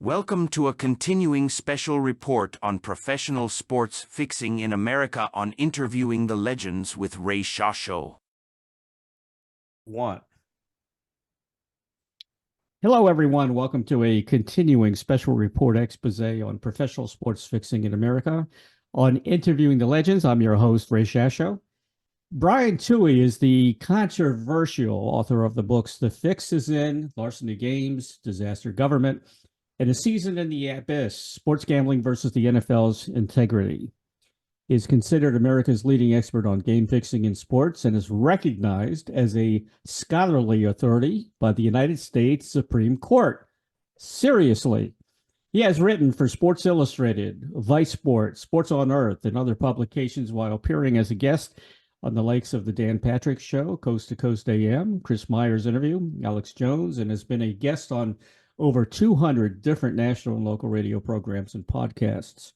Welcome to a continuing special report on professional sports fixing in America on Interviewing the Legends with Ray Shasho. Hello, everyone. Welcome to a continuing special report expose on professional sports fixing in America on Interviewing the Legends. I'm your host, Ray Shasho. Brian Tuohy is the controversial author of the books The Fix is In, Larceny Games, Disaster Government, and A Season in the Abyss, Sports Gambling versus the NFL's Integrity. He is considered America's leading expert on game fixing in sports and is recognized as a scholarly authority by the United States Supreme Court. Seriously. He has written for Sports Illustrated, Vice Sports, Sports on Earth, and other publications while appearing as a guest on the likes of The Dan Patrick Show, Coast to Coast AM, Chris Meyer's Interview, Alex Jones, and has been a guest on over 200 different national and local radio programs and podcasts.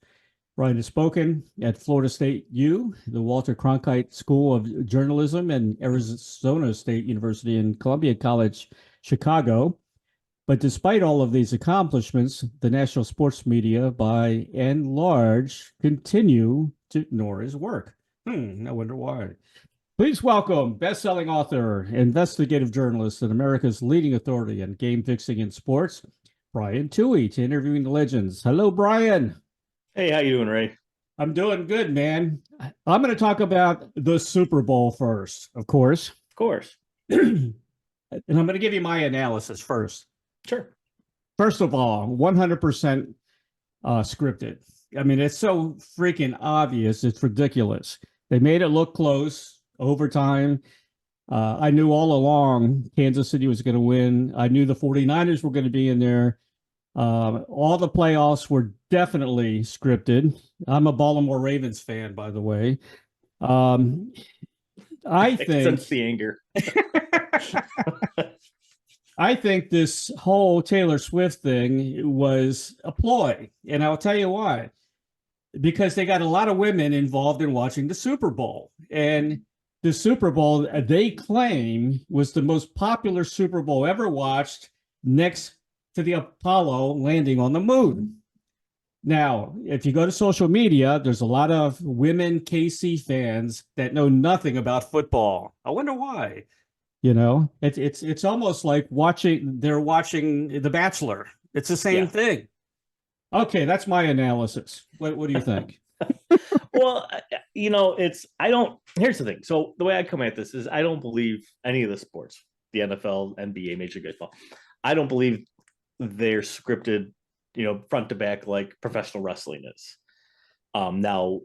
Brian has spoken at Florida State U, the Walter Cronkite School of Journalism, and Arizona State University and Columbia College, Chicago. But despite all of these accomplishments, the national sports media, by and large, continue to ignore his work. I wonder why. Please welcome best-selling author, investigative journalist, and America's leading authority on game fixing in sports, Brian Tuohy, to Interviewing the Legends. Hello, Brian. Hey, how you doing, Ray? I'm doing good, man. I'm going to talk about the Super Bowl first, of course. Of course. And I'm going to give you my analysis first. Sure. First of all, 100% scripted. I mean, it's so freaking obvious. It's ridiculous. They made it look close, overtime. I knew all along Kansas City was going to win. I knew the 49ers were going to be in there. All the playoffs were definitely scripted. I'm a Baltimore Ravens fan, by the way. I think sense the anger. I think this whole Taylor Swift thing was a ploy, and I'll tell you why. Because they got a lot of women involved in watching the Super Bowl, and the Super Bowl they claim was the most popular Super Bowl ever watched, next to the Apollo landing on the moon. Now, if you go to social media, there's a lot of women KC fans that know nothing about football. I wonder why. You know, it's almost like they're watching The Bachelor. It's the same thing. Okay, that's my analysis. What do you think? Well, here's the thing. So the way I come at this is I don't believe any of the sports, the NFL, NBA, Major League Baseball. I don't believe they're scripted, front to back like professional wrestling is. Now,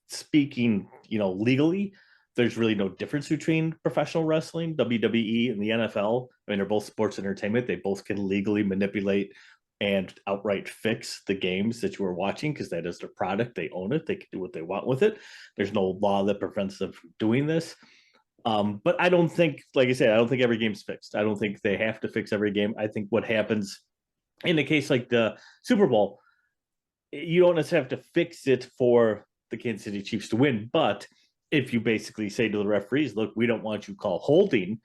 speaking, legally, there's really no difference between professional wrestling, WWE, and the NFL. I mean, they're both sports entertainment. They both can legally manipulate and outright fix the games that you are watching because that is their product. They own it. They can do what they want with it. There's no law that prevents them from doing this. But I don't think, like I said, I don't think every game's fixed. I don't think they have to fix every game. I think what happens in a case like the Super Bowl, you don't necessarily have to fix it for the Kansas City Chiefs to win. But if you basically say to the referees, look, we don't want you call holding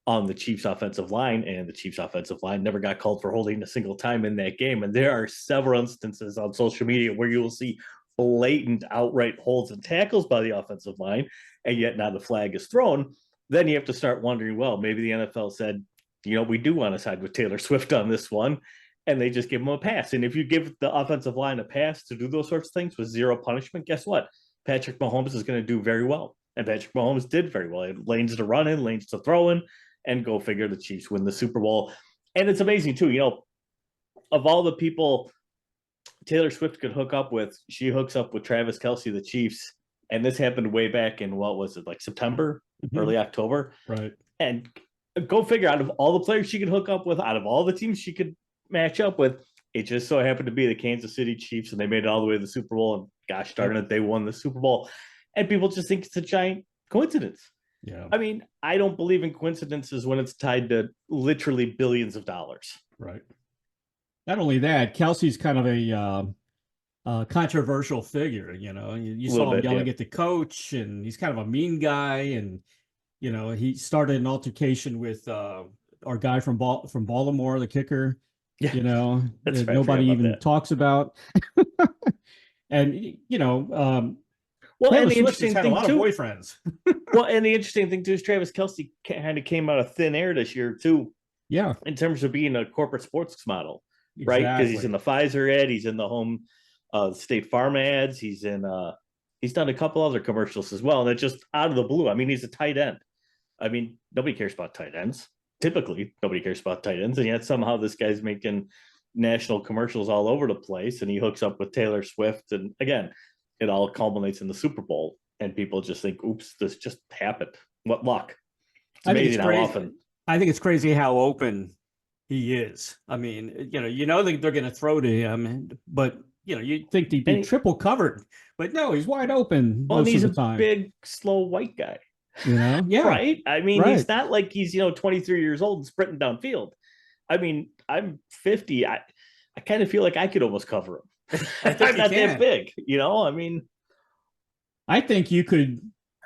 on the Chiefs offensive line, and the Chiefs offensive line never got called for holding a single time in that game. And there are several instances on social media where you will see blatant outright holds and tackles by the offensive line, and yet not a flag is thrown. Then you have to start wondering, well, maybe the NFL said, we do want to side with Taylor Swift on this one, and they just give them a pass. And if you give the offensive line a pass to do those sorts of things with zero punishment, guess what? Patrick Mahomes is going to do very well. And Patrick Mahomes did very well. He had lanes to run in, lanes to throw in, and go figure, the Chiefs win the Super Bowl. And it's amazing, too. Of all the people Taylor Swift could hook up with, she hooks up with Travis Kelce, the Chiefs. And this happened way back in, what was it, like September, early October? Right. And go figure, out of all the players she could hook up with, out of all the teams she could match up with, it just so happened to be the Kansas City Chiefs, and they made it all the way to the Super Bowl. And gosh darn it, they won the Super Bowl. And people just think it's a giant coincidence. Yeah. I mean, I don't believe in coincidences when it's tied to literally billions of dollars. Right. Not only that, Kelsey's kind of a controversial figure. You saw him yelling at the coach, and he's kind of a mean guy. And he started an altercation with our guy from Baltimore, the kicker, Yeah, you know, that's that right. I forgot nobody about even that. talks about. And, Well, and Taylor the Swift has interesting had a thing lot of too. boyfriends. Well, and the interesting thing too is Travis Kelce kind of came out of thin air this year too, Yeah, in terms of being a corporate sports model, right? Because he's in exactly. the Pfizer ad, he's in the home State Farm ads, he's done a couple other commercials as well, and it's just out of the blue. I mean, he's a tight end. I mean, nobody cares about tight ends. Typically, nobody cares about tight ends, and yet somehow this guy's making national commercials all over the place, and he hooks up with Taylor Swift, and again, it all culminates in the Super Bowl, and people just think, "Oops, this just happened. What luck!" It's I think it's amazing how crazy. often. I think it's crazy how open he is. I mean, that they're going to throw to him, but you'd think he'd be And he, triple covered, but no, he's wide open well, and most of he's the a time. big, slow white guy, Yeah, right? I mean, right. he's not like he's 23 years old and sprinting downfield. I mean, I'm 50. I kind of feel like I could almost cover him. I think I'm you not that can. big. I mean, I think you could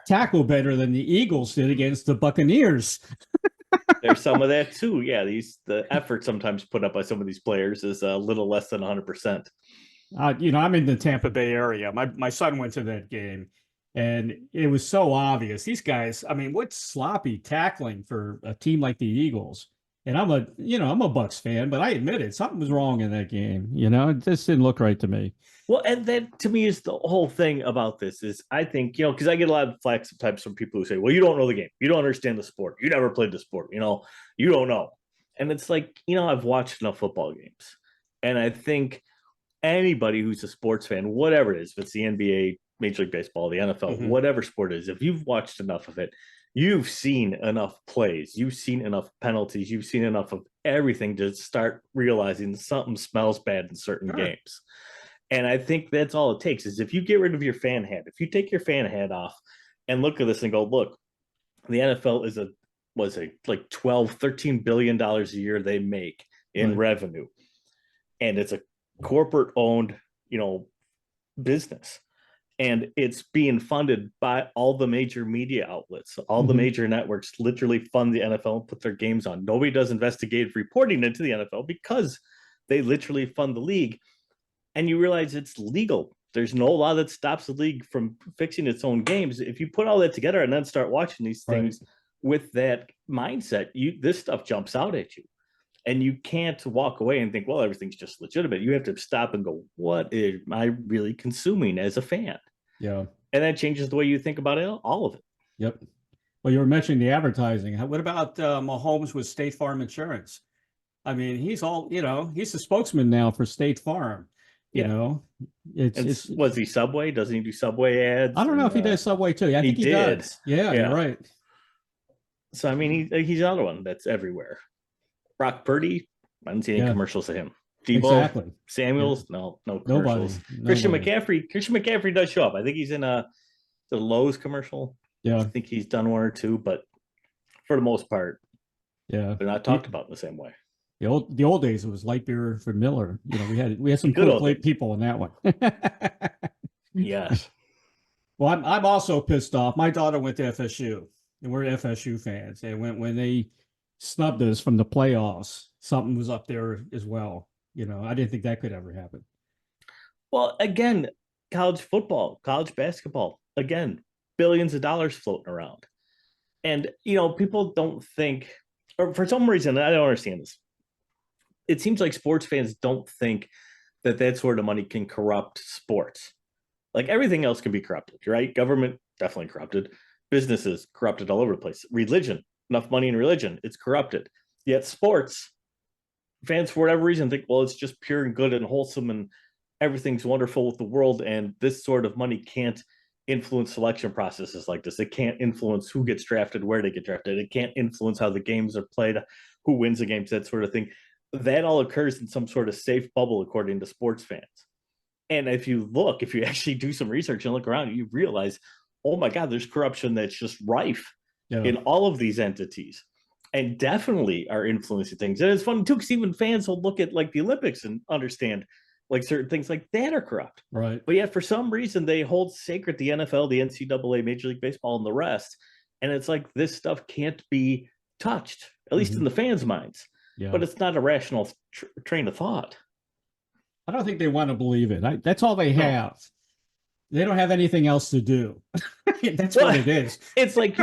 tackle better than the Eagles did against the Buccaneers. there's some of that too. Yeah, the effort sometimes put up by some of these players is a little less than 100%. I'm in the Tampa Bay area. My son went to that game, and it was so obvious. These guys, I mean, what's sloppy tackling for a team like the Eagles? And I'm a Bucks fan, but I admit it, something was wrong in that game. It just didn't look right to me. Well, and that to me is the whole thing about this is I think, because I get a lot of flack sometimes from people who say, well, you don't know the game. You don't understand the sport. You never played the sport. You don't know. And it's like, I've watched enough football games. And I think anybody who's a sports fan, whatever it is, if it's the NBA, Major League Baseball, the NFL, Mm-hmm. whatever sport it is, if you've watched enough of it, you've seen enough plays, you've seen enough penalties, you've seen enough of everything to start realizing something smells bad in certain Sure. games. And I think that's all it takes is if you get rid of your fan hat, if you take your fan hat off and look at this and go, look, the NFL was a like 12-13 billion dollars a year they make in revenue. And it's a corporate owned, business. And it's being funded by all the major media outlets. All the major networks literally fund the NFL and put their games on. Nobody does investigative reporting into the NFL because they literally fund the league. And you realize it's legal. There's no law that stops the league from fixing its own games. If you put all that together and then start watching these things with that mindset, this stuff jumps out at you. And you can't walk away and think, well, everything's just legitimate. You have to stop and go, what am I really consuming as a fan? Yeah. And that changes the way you think about it, all of it. Yep. Well, you were mentioning the advertising. What about Mahomes with State Farm Insurance? I mean, he's the spokesman now for State Farm. Was he Subway? Doesn't he do Subway ads? I don't know if he does Subway too. I think he did. Does. Yeah, you're right. So, I mean, he's another one that's everywhere. Brock Purdy, I didn't see any commercials of him. Debo, exactly. Samuels, no commercials. Nobody. Christian McCaffrey does show up. I think he's in the Lowe's commercial. Yeah. I think he's done one or two, but for the most part, they're not talked about in the same way. The old days, it was light beer for Miller. We had some cool people in that one. Yes. Well, I'm also pissed off. My daughter went to FSU, and we're FSU fans. And when they snubbed us from the playoffs, something was up there as well. I didn't think that could ever happen. Well, again, college football, college basketball, again, billions of dollars floating around. And, people don't think, or for some reason, I don't understand this. It seems like sports fans don't think that sort of money can corrupt sports. Like everything else can be corrupted, right? Government, definitely corrupted. Businesses, corrupted all over the place. Religion, enough money in religion, it's corrupted. Yet sports, fans, for whatever reason, think, well, it's just pure and good and wholesome and everything's wonderful with the world. And this sort of money can't influence selection processes like this. It can't influence who gets drafted, where they get drafted. It can't influence how the games are played, who wins the games, that sort of thing. That all occurs in some sort of safe bubble, according to sports fans. And if you actually do some research and look around, you realize, oh my God, there's corruption that's just rife in all of these entities and definitely are influencing things. And it's funny too, because even fans will look at like the Olympics and understand like certain things like that are corrupt. Right. But yet for some reason they hold sacred the NFL, the NCAA, Major League Baseball, and the rest. And it's like this stuff can't be touched, at least in the fans' minds. Yeah. But it's not a rational train of thought. I don't think they want to believe it. That's all they have. They don't have anything else to do. That's what it is. It's like,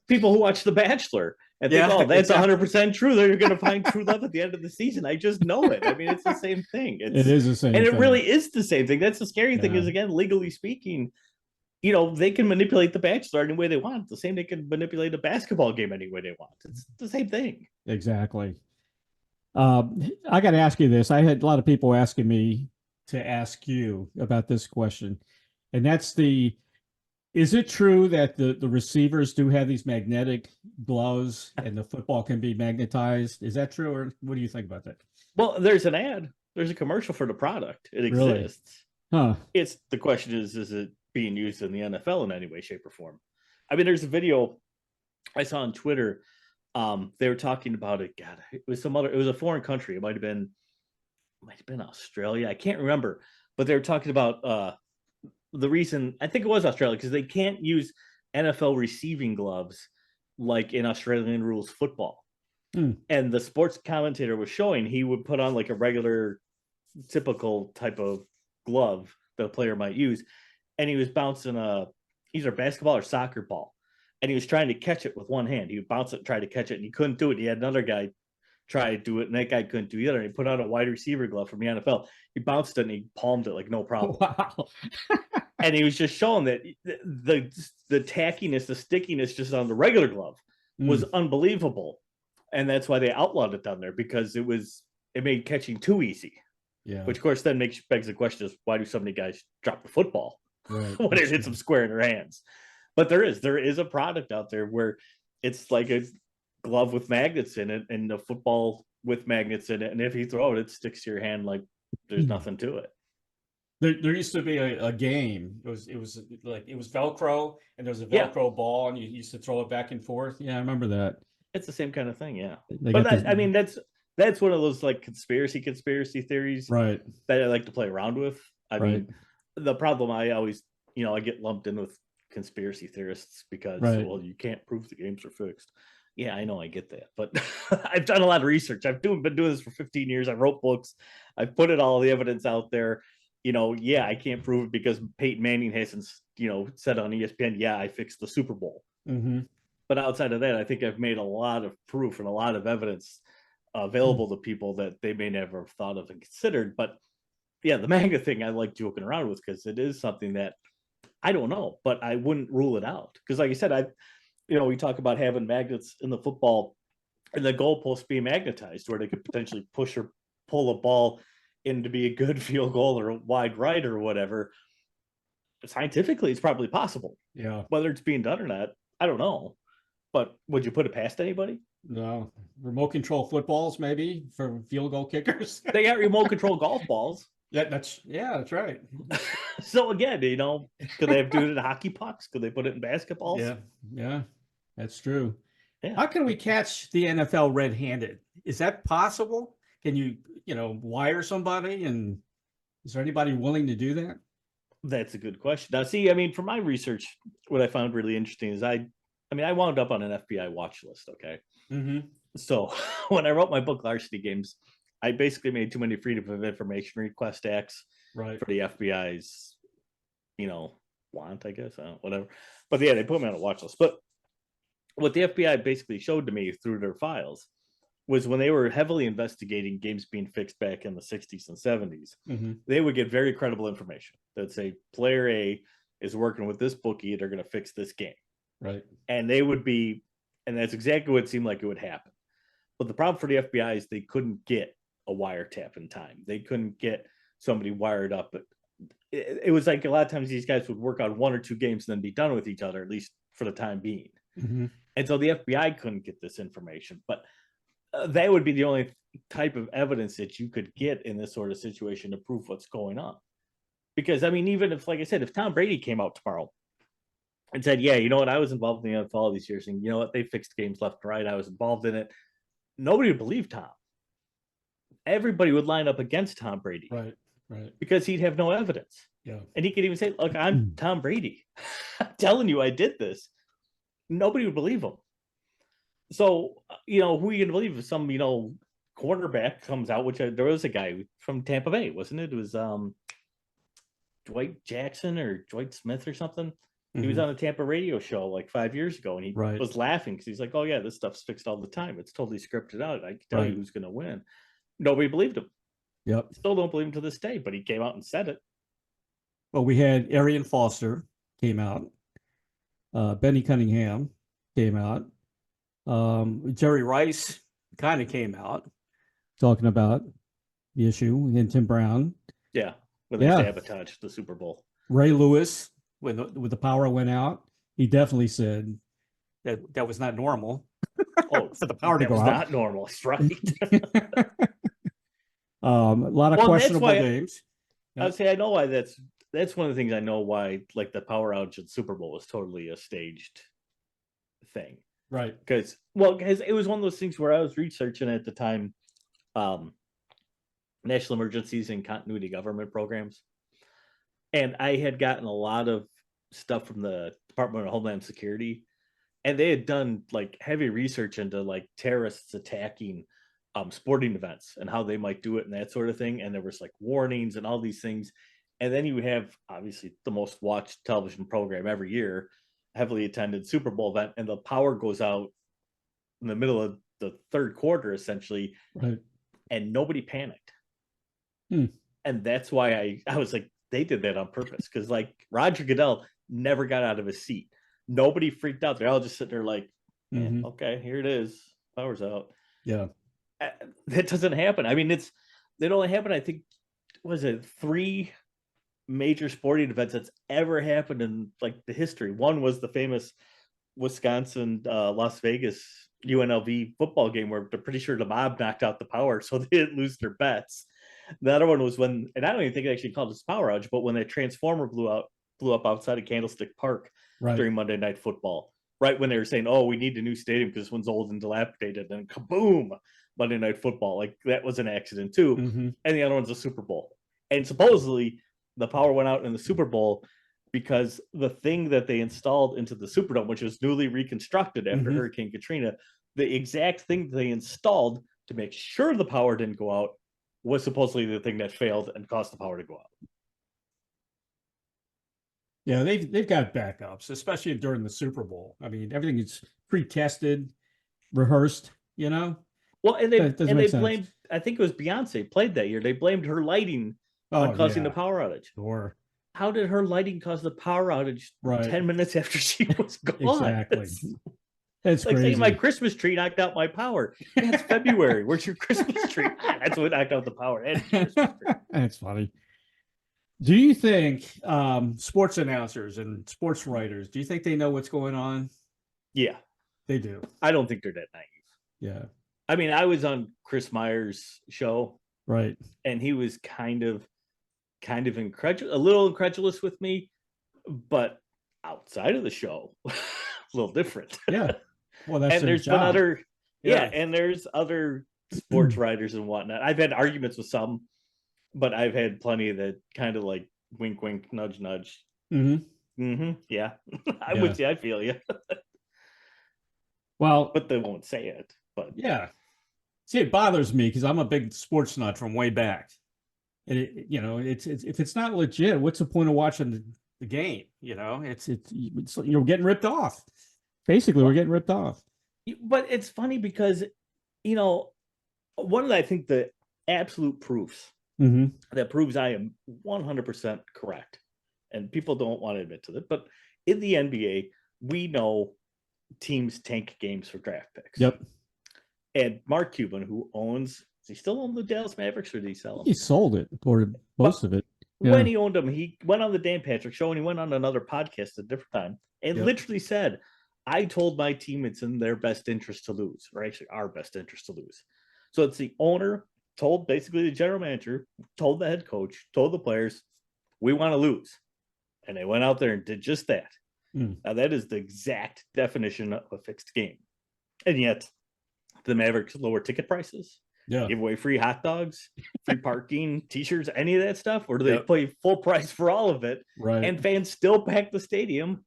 people who watch The Bachelor and think, oh, that's 100% true. They're going to find true love at the end of the season. I just know it. I mean, it's the same thing. It is the same thing. And it really is the same thing. That's the scary thing is, again, legally speaking, they can manipulate The Bachelor any way they want. The same they can manipulate a basketball game any way they want. It's the same thing. Exactly. I got to ask you this. I had a lot of people asking me to ask you about this question. And that's is it true that the receivers do have these magnetic gloves and the football can be magnetized? Is that true? Or what do you think about that? Well, there's an ad. There's a commercial for the product. It exists. Really? Huh. The question is it being used in the NFL in any way, shape, or form? I mean, there's a video I saw on Twitter. They were talking about it. God, it was it was a foreign country. It might have been Australia. I can't remember, but they were talking about the reason, I think it was Australia, because they can't use NFL receiving gloves like in Australian rules football. And the sports commentator was showing he would put on like a regular, typical type of glove that a player might use, and he was bouncing either basketball or soccer ball, and he was trying to catch it with one hand. He would bounce it, try to catch it, and he couldn't do it. He had another guy try to do it, and that guy couldn't do either. And he put on a wide receiver glove from the NFL. He bounced it and he palmed it like no problem. Wow. And he was just showing that the tackiness, the stickiness just on the regular glove was unbelievable. And that's why they outlawed it down there, because it made catching too easy. Yeah. Which of course then begs the question is, why do so many guys drop the football when it hits them square in their hands? But there is a product out there where it's like a glove with magnets in it and a football with magnets in it, and if you throw it, it sticks to your hand like there's nothing to it. There used to be a game. It was Velcro, and there was a Velcro ball, and you used to throw it back and forth. Yeah, I remember that. It's the same kind of thing, yeah. But I mean, that's one of those like conspiracy theories, right, that I like to play around with. I mean, the problem I always, I get lumped in with conspiracy theorists because, well, you can't prove the games are fixed. Yeah, I know, I get that, but I've done a lot of research. I've been doing this for 15 years. I wrote books. I've put all the evidence out there. Yeah, I can't prove it because Peyton Manning hasn't, said on ESPN, yeah, I fixed the Super Bowl. Mm-hmm. But outside of that, I think I've made a lot of proof and a lot of evidence available to people that they may never have thought of and considered. But yeah, the manga thing I like joking around with because it is something that I don't know, but I wouldn't rule it out. Because like I said, we talk about having magnets in the football and the goalposts being magnetized where they could potentially push or pull a ball in to be a good field goal or a wide right or whatever. Scientifically, it's probably possible. Yeah. Whether it's being done or not, I don't know. But would you put it past anybody? No. Remote control footballs, maybe, for field goal kickers. They got remote control golf balls. Yeah, that's right. So again, could they have do it in hockey pucks? Could they put it in basketballs? Yeah, that's true. Yeah. How can we catch the NFL red-handed? Is that possible? Can you, wire somebody, and is there anybody willing to do that? That's a good question. Now, see, I mean, from my research, what I found really interesting is I wound up on an FBI watch list. Okay. Mm-hmm. So when I wrote my book, Larceny Games, I basically made too many Freedom of Information Request acts for the FBI's, want, I guess, whatever. But yeah, they put me on a watch list. But what the FBI basically showed to me through their files was when they were heavily investigating games being fixed back in the 60s and 70s, they would get very credible information. They'd say, player A is working with this bookie, they're going to fix this game. Right. And they would be, and that's exactly what it seemed like it would happen. But the problem for the FBI is they couldn't get a wiretap in time. They couldn't get somebody wired up. But it was like a lot of times these guys would work on one or two games and then be done with each other, at least for the time being. Mm-hmm. And so the FBI couldn't get this information. But that would be the only type of evidence that you could get in this sort of situation to prove what's going on. Because, I mean, even if, like I said, if Tom Brady came out tomorrow and said, yeah, you know what, I was involved in the NFL all these years, and you know what, they fixed games left and right, I was involved in it, nobody would believe Tom. Everybody would line up against Tom Brady. Right. Because he'd have no evidence. Yeah. And he could even say, look, I'm Tom Brady. I'm telling you I did this. Nobody would believe him. So, who are you going to believe? Some, cornerback comes out, there was a guy from Tampa Bay, wasn't it? It was Dwight Jackson or Dwight Smith or something. He was on a Tampa radio show like 5 years ago, and he was laughing because he's like, "Oh yeah, this stuff's fixed all the time. It's totally scripted out. I can tell you who's going to win." Nobody believed him. Yep. Still don't believe him to this day, but he came out and said it. Well, we had Arian Foster came out. Benny Cunningham came out. Jerry Rice kind of came out talking about the issue, and Tim Brown. Yeah, when they sabotaged the Super Bowl. Ray Lewis, when the power went out, he definitely said that was not normal. Oh, for the power to go out. Not normal. That's right. A lot of questionable games. I would say I know why that's one of the things I know why, like, the power outage at Super Bowl was totally a staged thing. Right. Because it was one of those things where I was researching at the time national emergencies and continuity government programs. And I had gotten a lot of stuff from the Department of Homeland Security, and they had done like heavy research into like terrorists attacking sporting events and how they might do it and that sort of thing. And there was like warnings and all these things. And then you have obviously the most watched television program every year, heavily attended Super Bowl event, and the power goes out in the middle of the third quarter, essentially. Right. And nobody panicked. And that's why I was like, they did that on purpose. Because like Roger Goodell never got out of his seat. Nobody freaked out. They're all just sitting there like, okay, here it is. Power's out. Yeah. That doesn't happen. I mean, it only happened, I think, was it 3 major sporting events that's ever happened in like the history. One was the famous Wisconsin Las Vegas UNLV football game where they're pretty sure the mob knocked out the power so they didn't lose their bets. The other one was when, and I don't even think it actually called it power outage, but when that transformer blew up outside of Candlestick Park during Monday Night Football, right when they were saying, "Oh, we need a new stadium because this one's old and dilapidated," and kaboom, Monday Night Football. Like that was an accident too. And the other one's a Super Bowl. And supposedly the power went out in the Super Bowl because the thing that they installed into the Superdome, which was newly reconstructed after Hurricane Katrina, the exact thing they installed to make sure the power didn't go out was supposedly the thing that failed and caused the power to go out. Yeah, they've got backups, especially during the Super Bowl. I mean, everything is pre-tested, rehearsed, you know? Well, and they blamed, I think it was Beyonce played that year. They blamed her lighting on causing the power outage. Sure. How did her lighting cause the power outage 10 minutes after she was gone? Exactly. That's like crazy. saying my Christmas tree knocked out my power. Yeah, it's February. Where's your Christmas tree? That's what knocked out the power. That's funny. Do you think sports announcers and sports writers, do you think they know what's going on? Yeah. They do. I don't think they're that naive. Yeah. I mean, I was on Chris Meyer's show. Right. And he was kind of incredulous, a little incredulous with me, but outside of the show, a little different. Yeah. Well, that's and there's job. been other and there's other sports writers and whatnot. I've had arguments with some, but I've had plenty that kind of like wink, wink, nudge, nudge. Yeah. I'm with you. I feel you. Well, but they won't say it. But yeah. See, it bothers me because I'm a big sports nut from way back. And it's if it's not legit, what's the point of watching the game? You know, it's you're getting ripped off. Basically, we're getting ripped off. But it's funny because, one of the, I think the absolute proofs that proves I am 100% correct, and people don't want to admit to it, but in the NBA, we know teams tank games for draft picks. Yep. And Mark Cuban, who owns, does he still own the Dallas Mavericks or did he sell them? He sold it, or most of it. Yeah. When he owned them, he went on the Dan Patrick show and he went on another podcast at a different time and literally said, "I told my team it's in their best interest to lose," or actually our best interest to lose. So it's the owner told basically the general manager, told the head coach, told the players, "We want to lose." And they went out there and did just that. Now that is the exact definition of a fixed game. And yet the Mavericks lower ticket prices, give away free hot dogs, free parking, t-shirts, any of that stuff, or do they play full price for all of it? Right. And fans still pack the stadium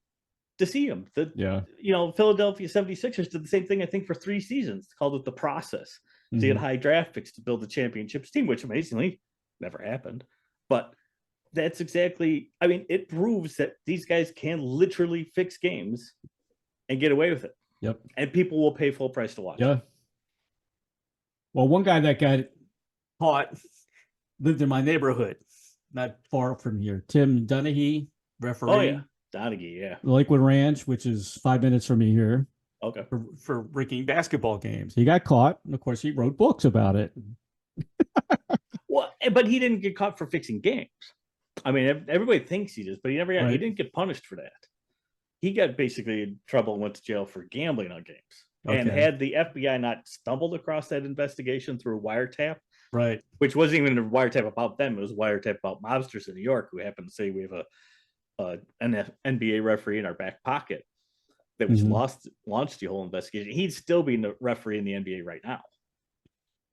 to see them. Philadelphia 76ers did the same thing, I think, for 3 seasons. Called it the process. So you had high draft picks to build the championships team, which amazingly never happened. But that's exactly, I mean, it proves that these guys can literally fix games and get away with it. Yep. And people will pay full price to watch. Yeah. Well, one guy that got caught lived in my neighborhood, not far from here. Tim Donaghy, referee. Oh, yeah. Donaghy, yeah. Lakewood Ranch, which is 5 minutes from me here. Okay. For rigging basketball games. He got caught, and of course, he wrote books about it. Well, but he didn't get caught for fixing games. I mean, everybody thinks he does, but he never got. Right. He didn't get punished for that. He got basically in trouble and went to jail for gambling on games. Okay. And had the FBI not stumbled across that investigation through wiretap, right, which wasn't even a wiretap about them, it was a wiretap about mobsters in New York who happened to say we have an NBA referee in our back pocket, that was launched the whole investigation. He'd still be the referee in the NBA right now.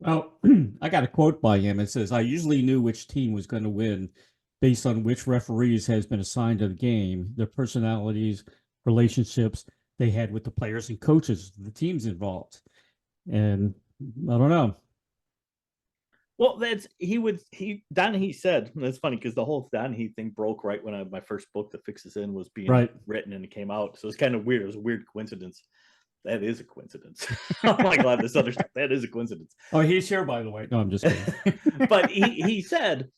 Well, I got a quote by him. It says, "I usually knew which team was going to win based on which referees has been assigned to the game, their personalities, relationships they had with the players and coaches, the teams involved." And I don't know. Well, Donaghy said, and that's funny because the whole Donaghy thing broke right when my first book, The Fix Is In, was being written and it came out. So it's kind of weird. It was a weird coincidence. That is a coincidence. I'm like, glad this other stuff. That is a coincidence. Oh, he's here, by the way. No, I'm just kidding. But he said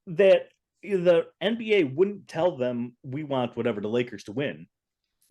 that the NBA wouldn't tell them we want whatever the Lakers to win,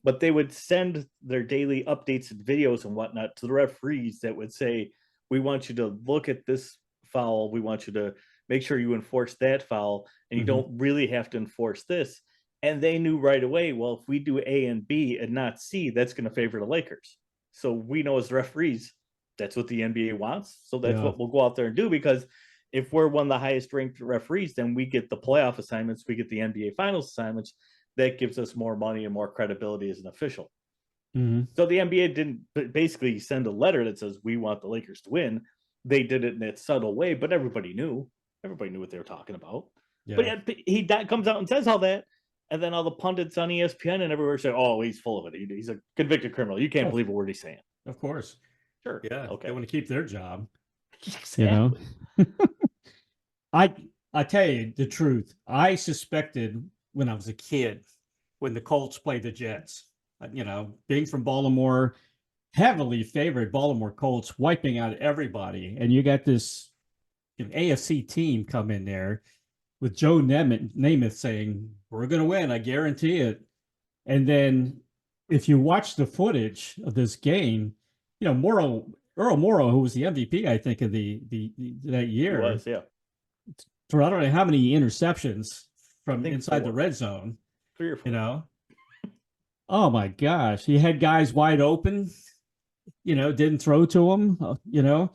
but they would send their daily updates and videos and whatnot to the referees that would say, we want you to look at this foul, we want you to make sure you enforce that foul, and you don't really have to enforce this. And they knew right away, well, if we do A and B and not C, that's going to favor the Lakers. So we know as referees, that's what the NBA wants. So that's what we'll go out there and do, because if we're one of the highest ranked referees, then we get the playoff assignments, we get the NBA finals assignments. That gives us more money and more credibility as an official. So the NBA didn't basically send a letter that says we want the Lakers to win. They did it in that subtle way, but everybody knew. Everybody knew what they were talking about. Yeah. But yet he comes out and says all that, and then all the pundits on ESPN and everywhere say, "Oh, he's full of it. He's a convicted criminal. You can't believe a word he's saying." Of course. Sure. Yeah. Okay. They want to keep their job. Exactly. You know. I tell you the truth. I suspected when I was a kid, when the Colts played the Jets, you know, being from Baltimore, heavily favored Baltimore Colts, wiping out everybody, and you got this AFC team come in there with Joe Namath saying, "We're going to win, I guarantee it." And then if you watch the footage of this game, you know, Earl Morrow, who was the MVP, I think, of that year, he was, yeah. For I don't know how many interceptions from inside the red zone. 3 or 4. You know? Oh my gosh. He had guys wide open, you know, didn't throw to him, you know.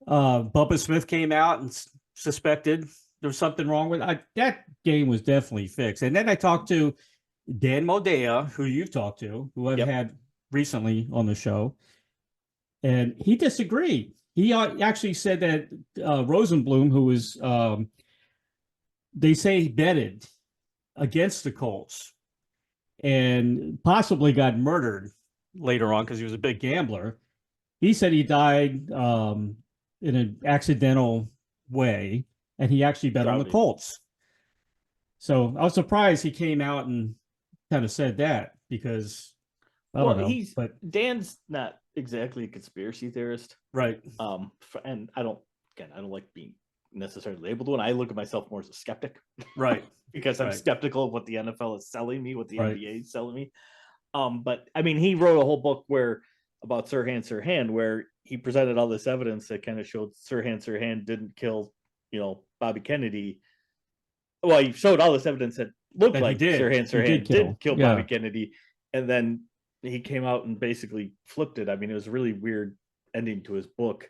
Bubba Smith came out and suspected there was something wrong with it. That game was definitely fixed. And then I talked to Dan Modea, who you've talked to, who I've had recently on the show, and he disagreed. He actually said that Rosenblum, who was, they say he betted against the Colts and possibly got murdered later on because he was a big gambler. He said he died in an accidental way, and he actually bet on the Colts. So I was surprised he came out and kind of said that, because I don't know. But Dan's not exactly a conspiracy theorist, right? And I don't like being necessarily labeled one. I look at myself more as a skeptic, right? Because I'm skeptical of what the NFL is selling me, what the NBA is selling me. But I mean, he wrote a whole book about Sirhan, where he presented all this evidence that kind of showed Sirhan didn't kill, you know, Bobby Kennedy. Well, he showed all this evidence that looked like Sirhan did kill Bobby Kennedy, and then he came out and basically flipped it. I mean, it was a really weird ending to his book.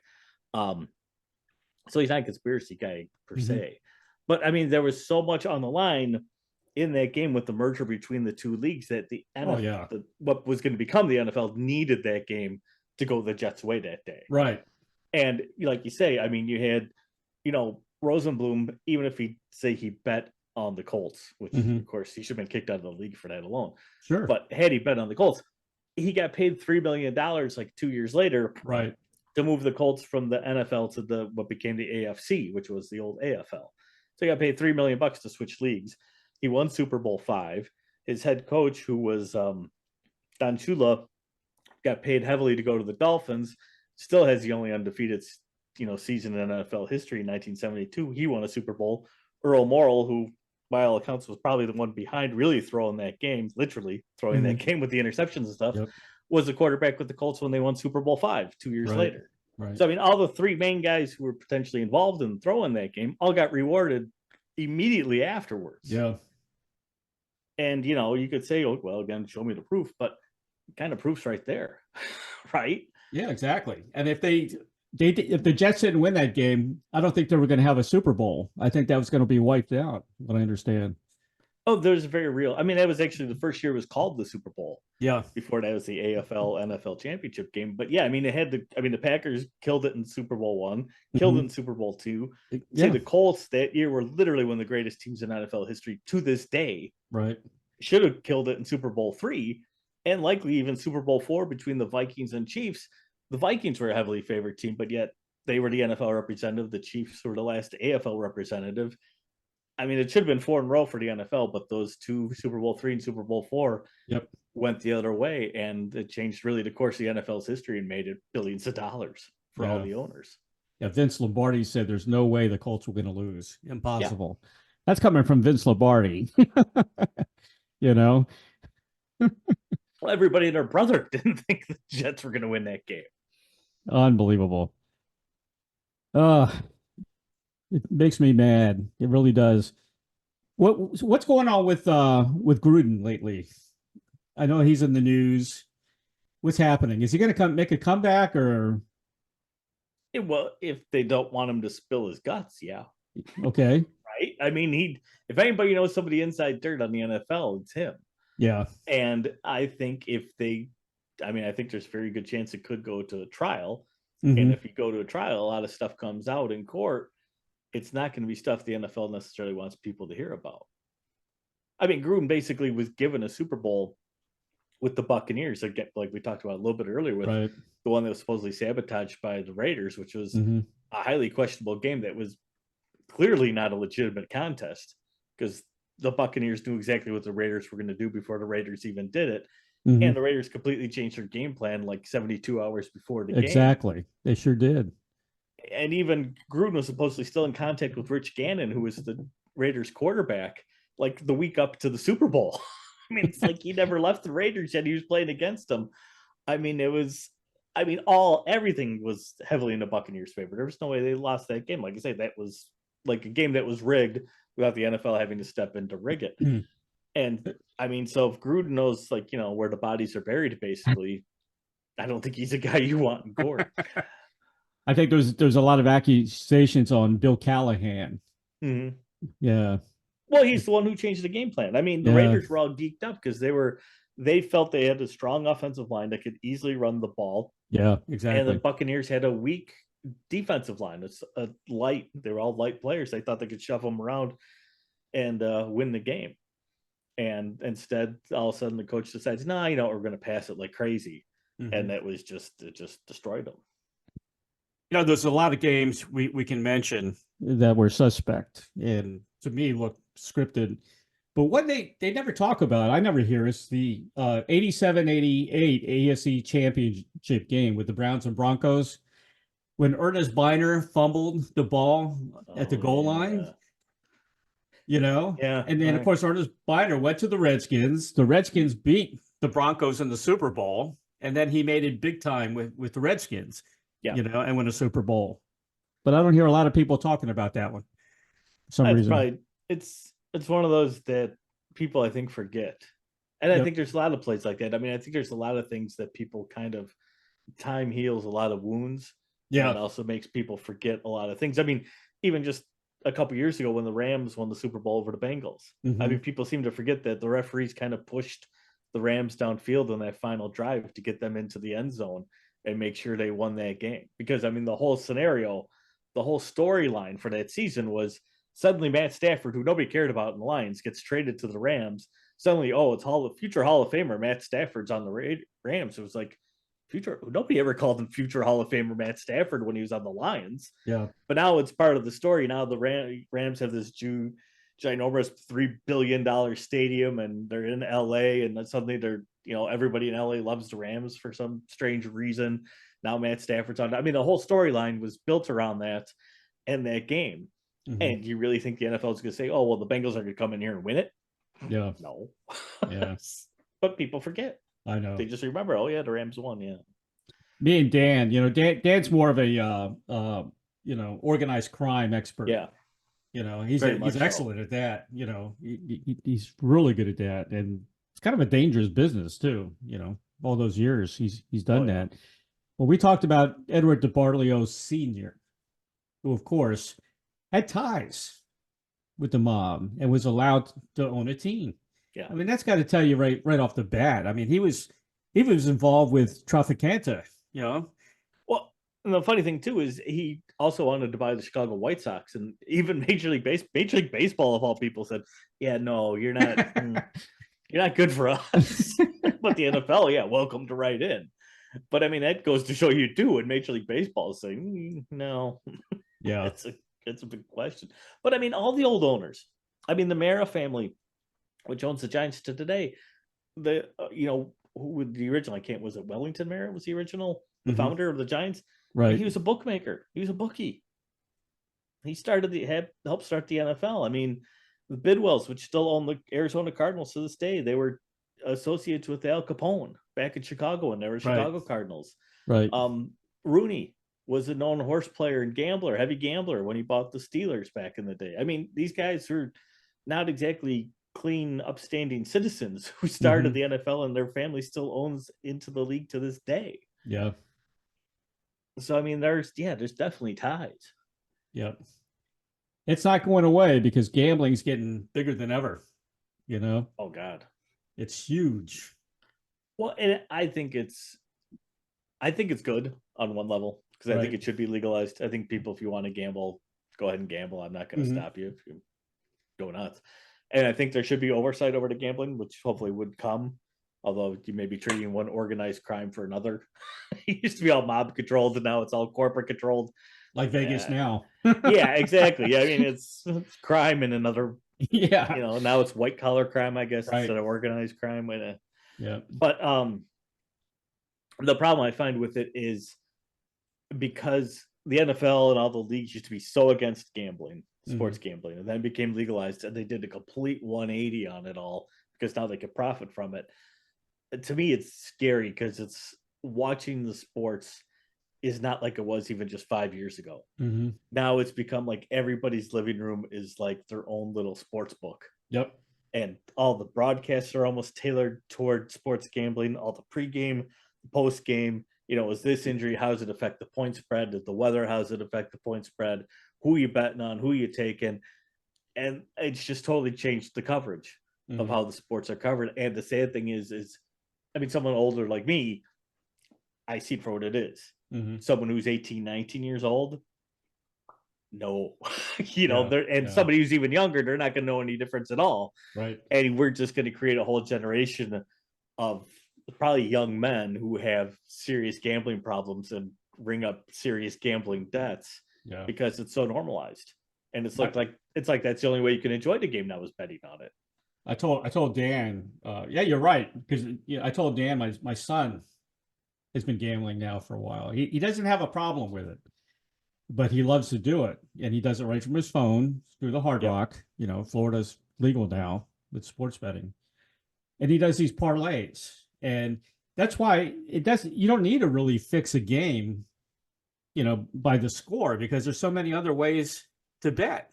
So he's not a conspiracy guy per se, but I mean, there was so much on the line in that game with the merger between the two leagues that the NFL, what was going to become the NFL, needed that game to go the Jets' way that day. Right. And like you say, I mean, you had, you know, Rosenblum, even if he bet on the Colts, which of course he should have been kicked out of the league for that alone. Sure. But had he bet on the Colts, he got paid $3 million like 2 years later. Right. to move the Colts from the NFL to the what became the AFC, which was the old AFL. So he got paid $3 million to switch leagues. He won Super Bowl V. His head coach, who was Don Shula, got paid heavily to go to the Dolphins. Still has the only undefeated season in NFL history in 1972. He won a Super Bowl. Earl Morrall, who by all accounts was probably the one behind really throwing that game, literally throwing that game with the interceptions and stuff, was the quarterback with the Colts when they won Super Bowl V 2 years later. Right. So, I mean, all the three main guys who were potentially involved in throwing that game all got rewarded immediately afterwards. Yeah. And, you could say, oh, well, again, show me the proof, but kind of proof's right there, right? Yeah, exactly. And if if the Jets didn't win that game, I don't think they were going to have a Super Bowl. I think that was going to be wiped out, what I understand. Oh, there's very real. I mean, that was actually the first year it was called the Super Bowl. Yeah. Before that was the AFL NFL championship game. But yeah, I mean, the Packers killed it in Super Bowl I, killed it in Super Bowl II. Say the Colts that year were literally one of the greatest teams in NFL history to this day. Right. Should have killed it in Super Bowl III and likely even Super Bowl IV between the Vikings and Chiefs. The Vikings were a heavily favored team, but yet they were the NFL representative. The Chiefs were the last AFL representative. I mean, it should have been 4 in a row for the NFL, but those two, Super Bowl III and Super Bowl IV, went the other way, and it changed really the course of the NFL's history and made it billions of dollars for all the owners. Yeah, Vince Lombardi said there's no way the Colts were going to lose. Impossible. Yeah. That's coming from Vince Lombardi. Well, everybody and their brother didn't think the Jets were going to win that game. Unbelievable. It makes me mad. It really does. What's going on with Gruden lately? I know he's in the news. What's happening? Is he going to make a comeback or? Yeah, well, if they don't want him to spill his guts, yeah. Okay. Right. I mean, if anybody knows somebody inside dirt on the NFL, it's him. Yeah. And I think I think there's a very good chance it could go to a trial. Mm-hmm. And if you go to a trial, a lot of stuff comes out in court. It's not going to be stuff the NFL necessarily wants people to hear about. I mean, Gruden basically was given a Super Bowl with the Buccaneers, like we talked about a little bit earlier with the one that was supposedly sabotaged by the Raiders, which was a highly questionable game that was clearly not a legitimate contest because the Buccaneers knew exactly what the Raiders were going to do before the Raiders even did it. And the Raiders completely changed their game plan like 72 hours before the game. Exactly. They sure did. And even Gruden was supposedly still in contact with Rich Gannon, who was the Raiders quarterback, like the week up to the Super Bowl. I mean, it's like he never left the Raiders yet. He was playing against them. I mean, everything was heavily in the Buccaneers' favor. There was no way they lost that game. Like I say, that was like a game that was rigged without the NFL having to step in to rig it. And I mean, so if Gruden knows, where the bodies are buried, basically, I don't think he's a guy you want in court. I think there's a lot of accusations on Bill Callahan. Mm-hmm. Yeah. Well, he's the one who changed the game plan. I mean, the Raiders were all geeked up because they felt they had a strong offensive line that could easily run the ball. Yeah, exactly. And the Buccaneers had a weak defensive line. It's they were all light players. They thought they could shove them around and win the game. And instead, all of a sudden, the coach decides, we're going to pass it like crazy. And that was it just destroyed them. There's a lot of games we can mention that were suspect and to me look scripted. But what they never talk about, I never hear, is the 87-88 AFC championship game with the Browns and Broncos when Ernest Biner fumbled the ball at the goal line. Yeah. And then, of course, Ernest Biner went to the Redskins. The Redskins beat the Broncos in the Super Bowl. And then he made it big time with the Redskins. And win a Super Bowl. But I don't hear a lot of people talking about that one for some reason. It's one of those that people, I think, forget. And I think there's a lot of plays like that. I mean, I think there's a lot of things that people time heals a lot of wounds. Yeah. And it also makes people forget a lot of things. I mean, even just a couple years ago when the Rams won the Super Bowl over the Bengals. I mean, people seem to forget that the referees kind of pushed the Rams downfield on that final drive to get them into the end zone and make sure they won that game. Because, I mean, the whole scenario, the whole storyline for that season was suddenly Matt Stafford, who nobody cared about in the Lions, gets traded to the Rams. Suddenly, it's future Hall of Famer Matt Stafford's on the Rams. It was like, Nobody ever called him future Hall of Famer Matt Stafford when he was on the Lions. Yeah. But now it's part of the story. Now the Rams have this ginormous $3 billion stadium, and they're in LA, and then suddenly they're, everybody in LA loves the Rams for some strange reason. Now Matt Stafford's on. I mean, the whole storyline was built around that and that game. Mm-hmm. And you really think the NFL is going to say, oh, well, the Bengals are going to come in here and win it? Yeah. No. Yeah. But people forget. I know. They just remember, oh, yeah, the Rams won. Yeah. Me and Dan, Dan's more of a, organized crime expert. Yeah. He's excellent at that. He's really good at that. And it's kind of a dangerous business too. All those years he's done that. Well, we talked about Edward DeBartolio Sr., who, of course, had ties with the mob and was allowed to own a team. Yeah. I mean, that's got to tell you right off the bat. I mean, he was involved with Traficante, Well, and the funny thing too is he also wanted to buy the Chicago White Sox, and even Major League Baseball of all people said, "Yeah, no, you're not, you're not good for us." But the NFL, yeah, welcome to write in. But I mean, that goes to show you too, when Major League Baseball is saying, no, yeah, it's a big question. But I mean, all the old owners, I mean, the Mara family, which owns the Giants to today, who was the original? Was it Wellington Mara? Was the original, the founder of the Giants? Right. He was a bookmaker. He was a bookie. He helped start the NFL. I mean, the Bidwells, which still own the Arizona Cardinals to this day, they were associates with Al Capone back in Chicago, and they were Chicago Cardinals. Right. Rooney was a known horse player and gambler, heavy gambler, when he bought the Steelers back in the day. I mean, these guys are not exactly clean, upstanding citizens who started the NFL, and their family still owns into the league to this day. Yeah. So I mean, there's definitely ties. Yep. It's not going away because gambling's getting bigger than ever. Oh God, it's huge. Well, and I think it's good on one level, because I think it should be legalized. I think people, if you want to gamble, go ahead and gamble. I'm not going to stop you if you go nuts. And I think there should be oversight over the gambling, which hopefully would come. Although you may be treating one organized crime for another. It used to be all mob controlled, and now it's all corporate controlled. Like Vegas now. Yeah, exactly. Yeah, I mean, it's crime in another. Yeah. Now it's white collar crime, I guess, Right. instead of organized crime. Yeah. But the problem I find with it is because the NFL and all the leagues used to be so against gambling, sports gambling, and then became legalized, and they did a complete 180 on it all because now they could profit from it. To me, it's scary because it's watching the sports is not like it was even just 5 years ago. Now it's become like everybody's living room is like their own little sports book. Yep. And all the broadcasts are almost tailored toward sports gambling. All the pregame, postgame, is this injury? How does it affect the point spread? Does the weather? How does it affect the point spread? Who you betting on? Who you taking? And it's just totally changed the coverage of how the sports are covered. And the sad thing is I mean, someone older like me, I see it for what it is. Someone who's 18, 19 years old, no, somebody who's even younger, they're not going to know any difference at all. Right. And we're just going to create a whole generation of probably young men who have serious gambling problems and ring up serious gambling debts because it's so normalized. And it's like that's the only way you can enjoy the game now is betting on it. I told Dan, yeah, you're right. Because I told Dan my son has been gambling now for a while. He doesn't have a problem with it, but he loves to do it. And he does it right from his phone through the Hard Rock. Florida's legal now with sports betting. And he does these parlays. And that's why you don't need to really fix a game, by the score, because there's so many other ways to bet.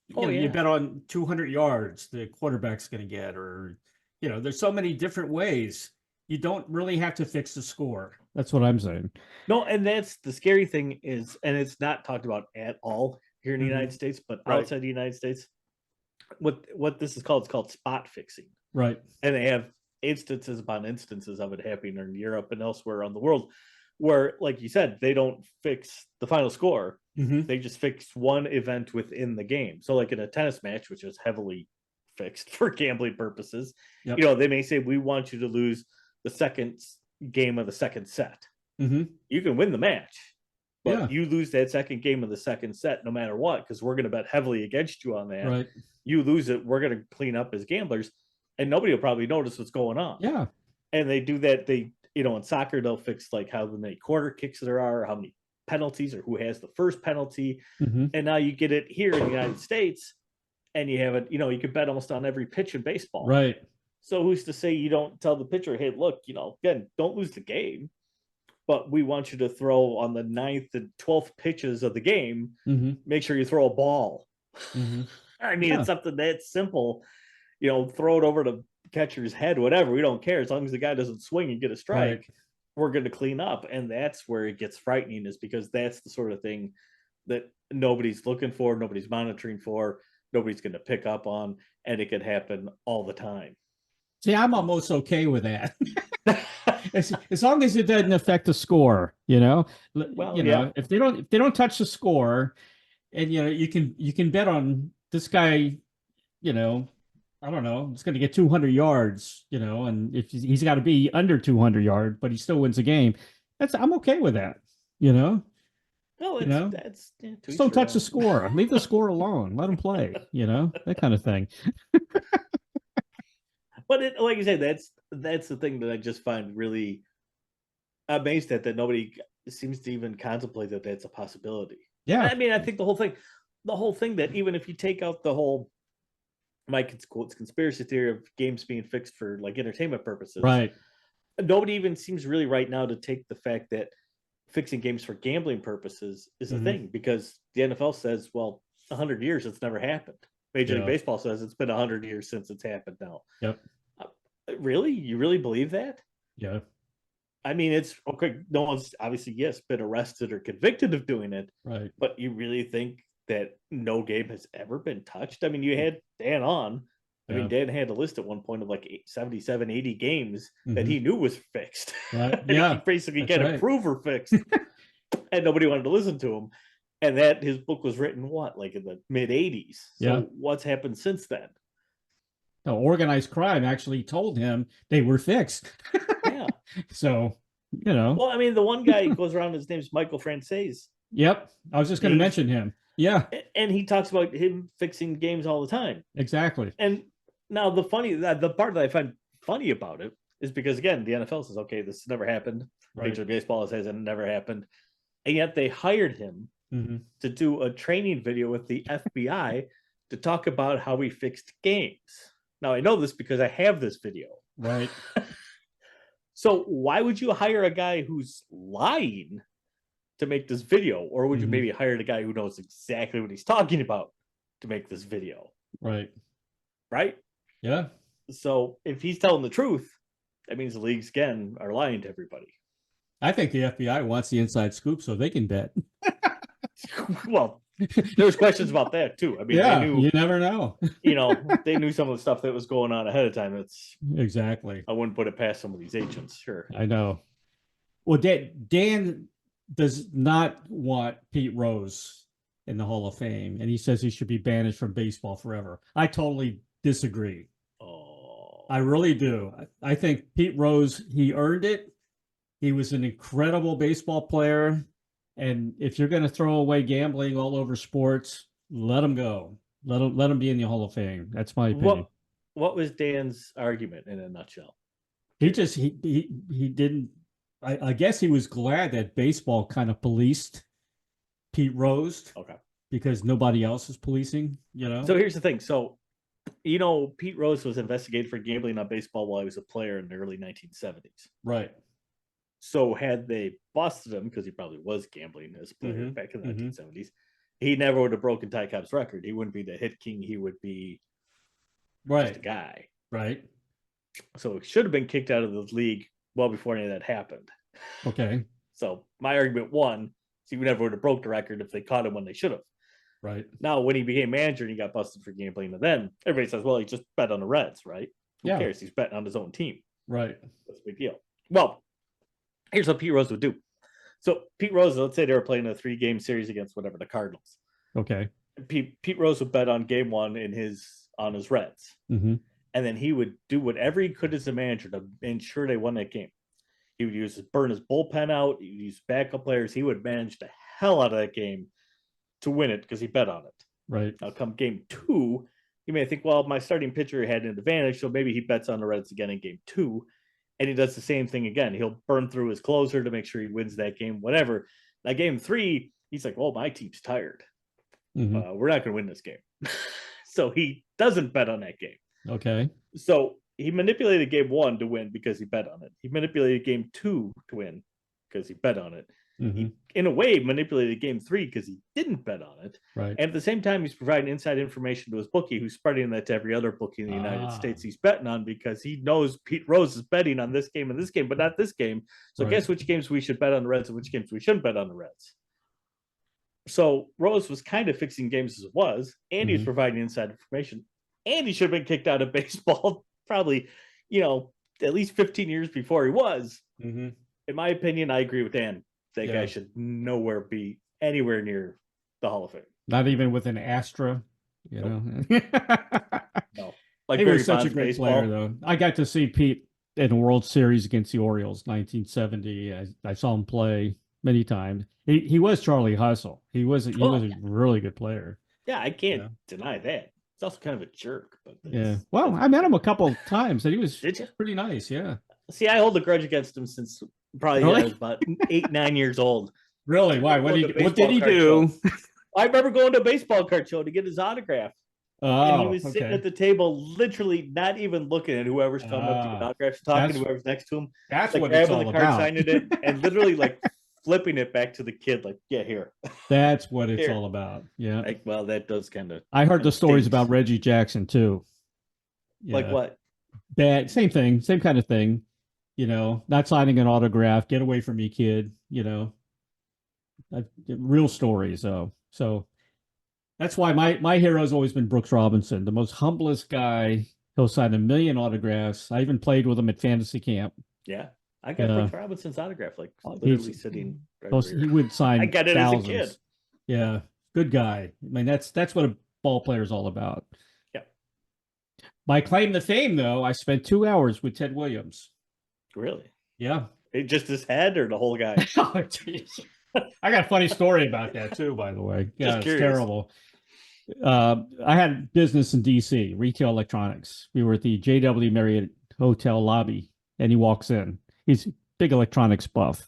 You bet on 200 yards the quarterback's going to get, or, there's so many different ways. You don't really have to fix the score. That's what I'm saying. No, and that's the scary thing is, and it's not talked about at all here in the United States, but outside the United States, what this is called, it's called spot fixing. Right. And they have instances upon instances of it happening in Europe and elsewhere around the world where, like you said, they don't fix the final score. They just fix one event within the game. So like in a tennis match, which is heavily fixed for gambling purposes, they may say, we want you to lose the second game of the second set. You can win the match, but Yeah. you lose that second game of the second set no matter what, because we're going to bet heavily against you on that. Right. You lose it, we're going to clean up as gamblers, and nobody will probably notice what's going on. Yeah. And they do that. They, in soccer, they'll fix like how many quarter kicks there are, how many penalties, or who has the first penalty. And now you get it here in the United States, and you have it, you can bet almost on every pitch in baseball. Right. So who's to say you don't tell the pitcher, hey, look, again, don't lose the game, but we want you to throw on the 9th and 12th pitches of the game. Make sure you throw a ball. I mean, it's something that simple. Throw it over the catcher's head, whatever. We don't care. As long as the guy doesn't swing and get a strike, we're going to clean up. And that's where it gets frightening, is because that's the sort of thing that nobody's looking for, nobody's monitoring for, nobody's going to pick up on, and it could happen all the time. See, I'm almost okay with that. as long as it doesn't affect the score, Well, if they don't touch the score, and you can bet on this guy, I don't know, it's going to get 200 yards, and if he's got to be under 200 yards, but he still wins the game. I'm okay with that, No, that's just don't touch the score. Leave the score alone. Let him play. That kind of thing. But like you said, that's the thing that I just find really amazed at, that nobody seems to even contemplate that that's a possibility. Yeah, I mean, I think the whole thing that even if you take out the whole conspiracy theory of games being fixed for like entertainment purposes, right? Nobody even seems really right now to take the fact that fixing games for gambling purposes is a thing, because the NFL says, well, 100 years it's never happened. Major League Baseball says it's been 100 years since it's happened now. Yep. Really? You really believe that? Yeah. I mean, it's okay. No one's obviously, been arrested or convicted of doing it. Right. But you really think that no game has ever been touched? I mean, you had Dan on. I mean, Dan had a list at one point of like 77, 80 games that he knew was fixed. Right. He basically can't approve or fixed. And nobody wanted to listen to him. And that his book was written, like in the mid 80s. So what's happened since then? No, organized crime actually told him they were fixed. Yeah. So, Well, I mean, the one guy goes around, his name's Michael Francaise. Yep. I was just going to mention him. Yeah. And he talks about him fixing games all the time. Exactly. And now the part that I find funny about it is because, again, the NFL says, okay, this never happened. Right. Major League Baseball says it never happened. And yet they hired him to do a training video with the FBI to talk about how he fixed games. Now, I know this because I have this video. Right. So why would you hire a guy who's lying to make this video? Or would you maybe hire a guy who knows exactly what he's talking about to make this video? Right. Right? Yeah. So if he's telling the truth, that means the leagues, again, are lying to everybody. I think the FBI wants the inside scoop so they can bet. Well, there's questions about that too. I mean, they knew, you never know. They knew some of the stuff that was going on ahead of time. It's exactly. I wouldn't put it past some of these agents. Sure. I know. Well, Dan does not want Pete Rose in the Hall of Fame, and he says he should be banished from baseball forever. I totally disagree. Oh, I really do. I think Pete Rose, he earned it. He was an incredible baseball player. And if you're going to throw away gambling all over sports, let him go. Let him be in the Hall of Fame. That's my opinion. What was Dan's argument in a nutshell? He didn't. I guess he was glad that baseball kind of policed Pete Rose. Okay. Because nobody else is policing, So here's the thing. So, Pete Rose was investigated for gambling on baseball while he was a player in the early 1970s. Right. So had they busted him, because he probably was gambling as a player back in the 1970s, he never would have broken Ty Cobb's record. He wouldn't be the hit king. He would be just a guy. Right. So he should have been kicked out of the league well before any of that happened. Okay. So my argument one, he never would have broke the record if they caught him when they should have. Right. Now, when he became manager and he got busted for gambling, and then everybody says, well, he just bet on the Reds, right? Who cares? He's betting on his own team. Right. That's a big deal. Well, here's what Pete Rose would do. So Pete Rose, let's say they were playing a 3-game series against whatever, the Cardinals. Okay. Pete Rose would bet on game one on his Reds. And then he would do whatever he could as a manager to ensure they won that game. He would burn his bullpen out. He would use backup players. He would manage the hell out of that game to win it because he bet on it. Right. Now, come game 2, you may think, well, my starting pitcher had an advantage, so maybe he bets on the Reds again in game 2, and he does the same thing again. He'll burn through his closer to make sure he wins that game, whatever. Now, game 3, he's like, oh, my team's tired. Mm-hmm. We're not going to win this game. So he doesn't bet on that game. Okay. So he manipulated game 1 to win because he bet on it. He manipulated game 2 to win because he bet on it. Mm-hmm. He, in a way, manipulated game 3 because he didn't bet on it. Right. And at the same time, he's providing inside information to his bookie, who's spreading that to every other bookie in the United States he's betting on, because he knows Pete Rose is betting on this game and this game, but not this game. So guess which games we should bet on the Reds and which games we shouldn't bet on the Reds. So Rose was kind of fixing games as it was, and he was providing inside information, and he should have been kicked out of baseball probably, at least 15 years before he was. Mm-hmm. In my opinion, I agree with Dan. That guy should nowhere be anywhere near the Hall of Fame. Not even with an Astra, No. He was such a great player, though. I got to see Pete in the World Series against the Orioles, 1970. I saw him play many times. He was Charlie Hustle. He was a really good player. Yeah, I can't deny that. He's also kind of a jerk. But well, I met him a couple of times, and he was Did you? pretty nice. Yeah. See, I hold a grudge against him since probably I was about 8-9 years old. Really? Why? What did he do? I remember going to a baseball card show to get his autograph. And he was sitting at the table, literally not even looking at whoever's coming up to get autographs, talking to whoever's next to him. That's like, what it's all grabbing the card, about. signing it, and literally like flipping it back to the kid, like, yeah, here. That's what it's all about. Yeah. Like, well, that does kind of. I heard the stories about Reggie Jackson too. Yeah. Like what? Bad, same thing, same kind of thing. Not signing an autograph. Get away from me, kid. Real stories. So that's why my hero's always been Brooks Robinson, the most humblest guy. He'll sign 1 million autographs. I even played with him at fantasy camp. Yeah, I got Brooks Robinson's autograph, like literally sitting. Right he would sign. I got it thousands. as a kid. Yeah, good guy. I mean, that's what a ball player's all about. Yeah. My claim to fame, though, I spent 2 hours with Ted Williams. Really? Yeah. Just his head or the whole guy? Oh, geez. I got a funny story about that too, by the way. Yeah, it's terrible. I had business in DC, retail electronics. We were at the JW Marriott Hotel lobby, and he walks in. He's a big electronics buff.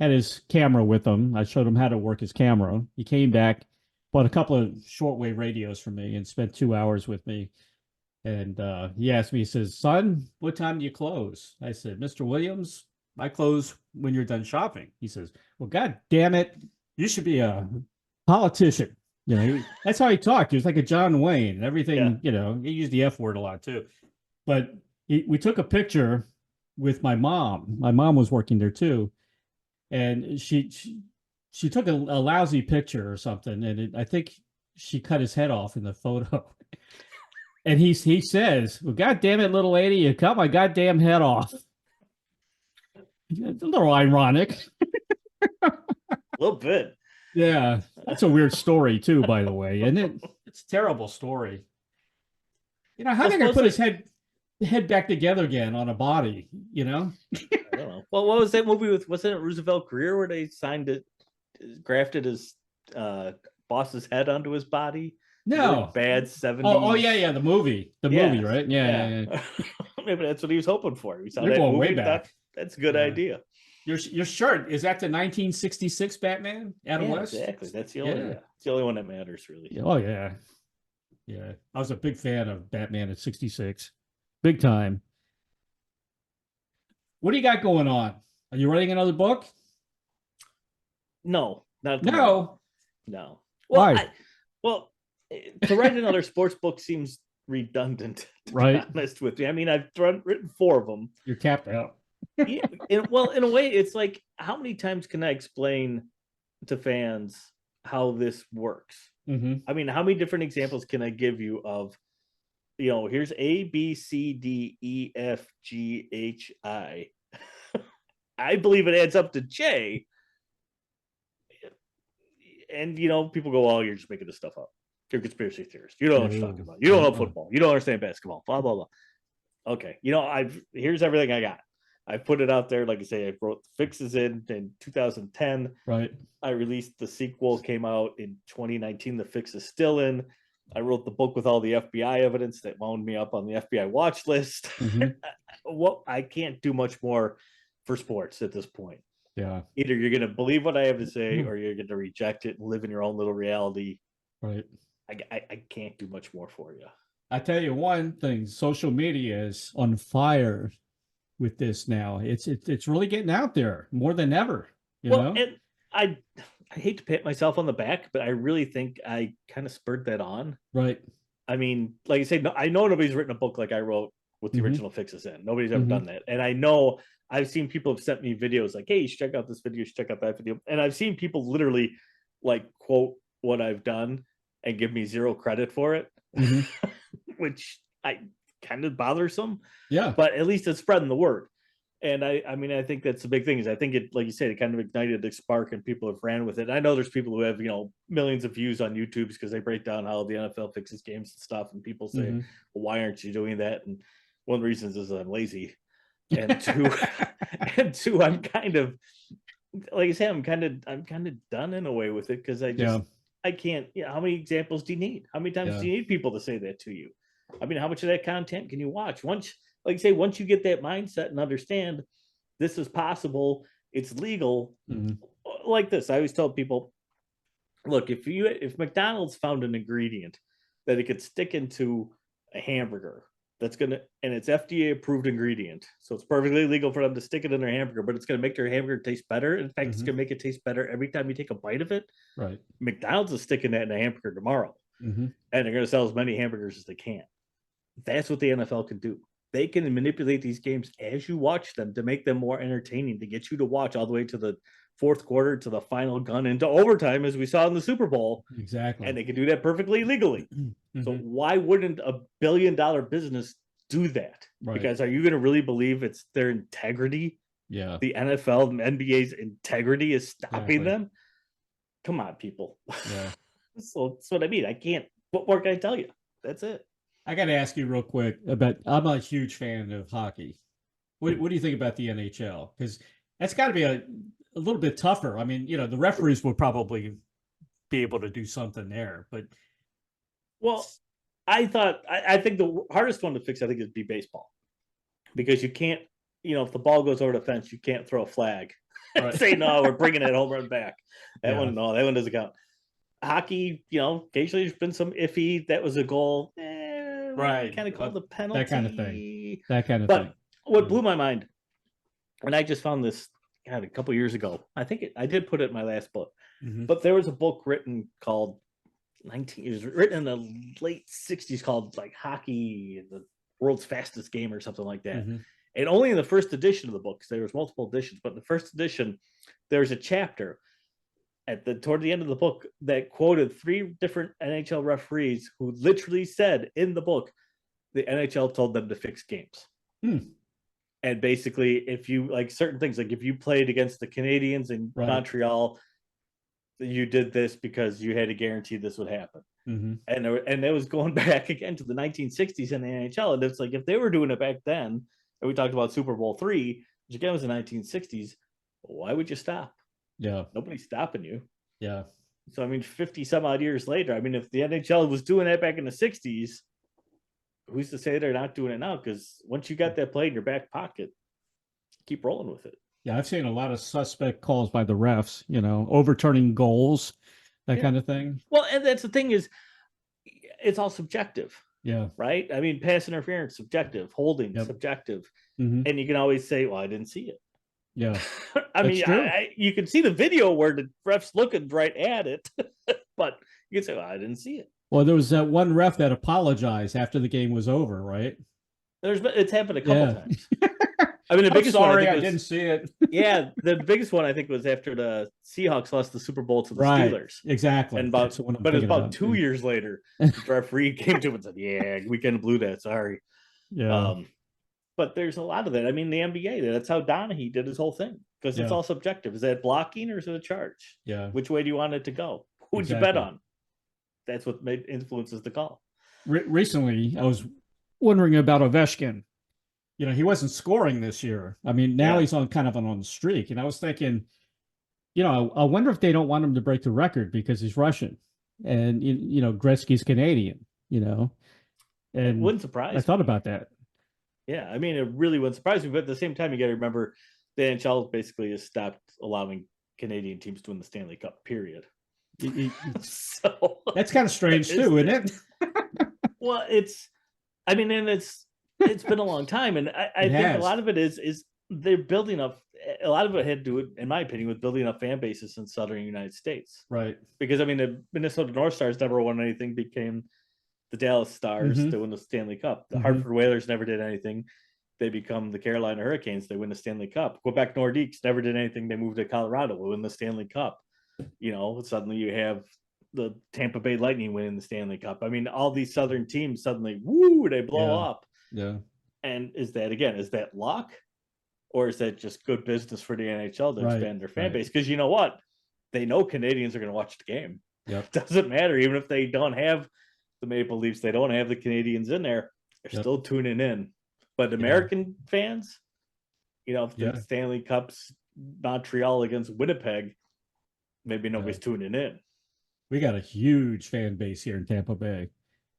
Had his camera with him. I showed him how to work his camera. He came back, bought a couple of shortwave radios for me, and spent 2 hours with me. And he asked me, he says, son, what time do you close? I said, Mr. Williams, I close when you're done shopping. He says, well, God damn it, you should be a politician. That's how he talked. He was like a John Wayne and everything. He used the F word a lot too. But we took a picture with my mom. My mom was working there too. And she took a lousy picture or something. And I think she cut his head off in the photo. And he says, well, God damn it, little lady, you cut my goddamn head off. It's a little ironic. A little bit. Yeah. That's a weird story, too, by the way. And it's a terrible story. How they going to put his head back together again on a body, I don't know. Well, what was that movie with, wasn't it Roosevelt Career, where they grafted his boss's head onto his body? No. Bad 70s. Oh, yeah. The movie, right? Yeah. Maybe that's what he was hoping for. He saw They're that going movie, way back. That's a good idea. Your shirt, is that the 1966 Batman? Adam West? Exactly. That's the only one that matters, really. Oh, yeah. Yeah. I was a big fan of Batman at 66. Big time. What do you got going on? Are you writing another book? No. Not No. No. Why? To write another sports book seems redundant, to be honest with you. I mean, I've written 4 of them. You're capped out. Yeah, in a way, it's like, how many times can I explain to fans how this works? Mm-hmm. I mean, how many different examples can I give you of, here's A, B, C, D, E, F, G, H, I. I believe it adds up to J. And, people go, oh, you're just making this stuff up. You're a conspiracy theorist. You don't know what you're talking about. You don't know football. You don't understand basketball. Blah, blah, blah. Okay. Here's everything I got. I put it out there. Like I say, I wrote the fixes in 2010. Right. I released the sequel, came out in 2019. The fix is still in. I wrote the book with all the FBI evidence that wound me up on the FBI watch list. I can't do much more for sports at this point. Yeah. Either you're going to believe what I have to say or you're going to reject it and live in your own little reality. Right. I can't do much more for you. I tell you one thing, social media is on fire with this now. It's really getting out there more than ever, you know? And I hate to pat myself on the back, but I really think I kind of spurred that on. Right. I mean, like I say, I know nobody's written a book like I wrote with the original fixes in. Nobody's ever done that. And I know I've seen people have sent me videos like, hey, you should check out this video, you should check out that video. And I've seen people literally like quote what I've done and give me zero credit for it, which I kind of bothersome. Yeah. But at least it's spreading the word. And I mean, I think that's the big thing is I think it, like you said, it kind of ignited the spark and people have ran with it. I know there's people who have, millions of views on YouTube because they break down how the NFL fixes games and stuff. And people say, well, why aren't you doing that? And one of the reasons is I'm lazy. And two, I'm kind of, like I say, I'm kind of done in a way with it because I can't, how many examples do you need? How many times do you need people to say that to you? I mean, how much of that content can you watch? Once you get that mindset and understand this is possible, it's legal. Like this, I always tell people, look, if McDonald's found an ingredient that it could stick into a hamburger and it's FDA approved ingredient, so it's perfectly legal for them to stick it in their hamburger, but it's going to make their hamburger taste better. In fact, it's going to make it taste better every time you take a bite of it. Right. McDonald's is sticking that in a hamburger tomorrow, and they're going to sell as many hamburgers as they can. That's what the NFL can do. They can manipulate these games as you watch them to make them more entertaining, to get you to watch all the way to the fourth quarter, to the final gun, into overtime, as we saw in the Super Bowl. Exactly. And they can do that perfectly legally. So why wouldn't a billion-dollar business do that? Right. Because are you going to really believe it's their integrity? Yeah. The NFL and NBA's integrity is stopping them? Come on, people. Yeah. So that's what I mean. What more can I tell you? That's it. I got to ask you real quick about, I'm a huge fan of hockey. What do you think about the NHL? Because that's got to be a little bit tougher. I mean, the referees would probably be able to do something there, but. Well, I think the hardest one to fix, I think, is baseball. Because you can't, if the ball goes over the fence, you can't throw a flag. Right. Say, no, we're bringing that home run back. That one doesn't count. Hockey, occasionally there's been some iffy, that was a goal. Right. Kind of called the penalty. That kind of thing. But what blew my mind, and I just found this a couple years ago. I think I did put it in my last book, but there was a book written called it was written in the late 60s called like Hockey, the World's Fastest Game or something like that. And only in the first edition of the book, because there was multiple editions, but in the first edition, there's a chapter toward the end of the book that quoted 3 different NHL referees who literally said in the book, the NHL told them to fix games. And basically, if you like certain things, like if you played against the Canadians in Montreal, you did this because you had to guarantee this would happen. And it was going back again to the 1960s in the NHL. And it's like, if they were doing it back then, and we talked about Super Bowl III, which again was the 1960s, why would you stop? Yeah. Nobody's stopping you. Yeah. So, I mean, 50 some odd years later, I mean, if the NHL was doing that back in the 60s, who's to say they're not doing it now? Because once you got that play in your back pocket, keep rolling with it. Yeah, I've seen a lot of suspect calls by the refs, overturning goals, that kind of thing. Well, and that's the thing is, it's all subjective. Yeah. Right? I mean, pass interference, subjective. Holding, subjective. And you can always say, well, I didn't see it. Yeah. I mean, you can see the video where the ref's looking right at it, but you can say, well, I didn't see it. Well, there was that one ref that apologized after the game was over, right? It's happened a couple times. I mean, the biggest one, I didn't see it. Yeah, the biggest one I think was after the Seahawks lost the Super Bowl to the Steelers. Exactly. And but it's about 2 years later, the referee came to him and said, "Yeah, we kind of blew that. Sorry." Yeah. But there's a lot of that. I mean, the NBA, that's how Donahue did his whole thing, because it's all subjective. Is that blocking or is it a charge? Yeah. Which way do you want it to go? Who would you bet on? That's what influences the call. Recently, I was wondering about Ovechkin. You know, he wasn't scoring this year. I mean, now Yeah. he's on kind of on the streak. And I was thinking, you know, I wonder if they don't want him to break the record because he's Russian and, you know, Gretzky's Canadian, you know, It and wouldn't surprise I thought me. about that. Yeah, I mean, it really wouldn't surprise me. But at the same time, you got to remember the NHL basically has stopped allowing Canadian teams to win the Stanley Cup, period. So That's kind of strange too, isn't it? Well, I mean, and it's been a long time. And I think a lot of it is they're building up. A lot of it had to do, in my opinion, with building up fan bases in Southern United States. Right. Because, I mean, the Minnesota North Stars never won anything, became the Dallas Stars to win the Stanley Cup. The Hartford Whalers never did anything. They become the Carolina Hurricanes. They win the Stanley Cup. Quebec Nordiques never did anything. They moved to Colorado. They win the Stanley Cup. You know, suddenly you have the Tampa Bay Lightning winning the Stanley Cup. I mean, all these Southern teams suddenly, woo, they blow up. Yeah. And is that luck? Or is that just good business for the NHL to expand their fan base? Because you know what? They know Canadians are going to watch the game. Yep. Doesn't matter. Even if they don't have the Maple Leafs, they don't have the Canadians in there, they're still tuning in. But American fans, you know, if the Stanley Cup's Montreal against Winnipeg, maybe nobody's tuning in. We got a huge fan base here in Tampa Bay.